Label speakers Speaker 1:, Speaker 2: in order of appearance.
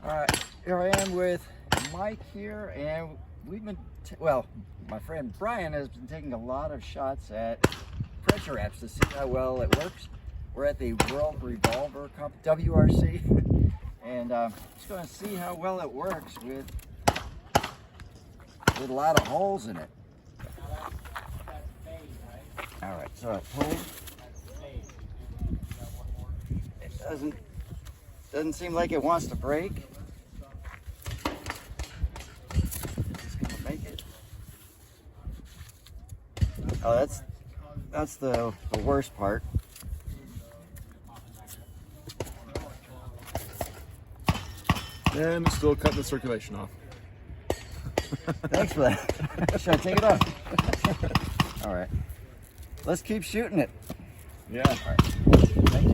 Speaker 1: Alright, here I am with Mike here, and we've been, well, my friend Brian has been taking a lot of shots at pressure wraps to see how well it works. We're at the World Revolver Competition, WRC, and just going to see how well it works with a lot of holes in it. Alright, so I pulled. It doesn't seem like it wants to break. Just gonna make it. Oh, that's the worst part.
Speaker 2: And still cutting the circulation off.
Speaker 1: Thanks for that. Should I take it off? All right. Let's keep shooting it.
Speaker 2: Yeah.
Speaker 1: All right. Thank you.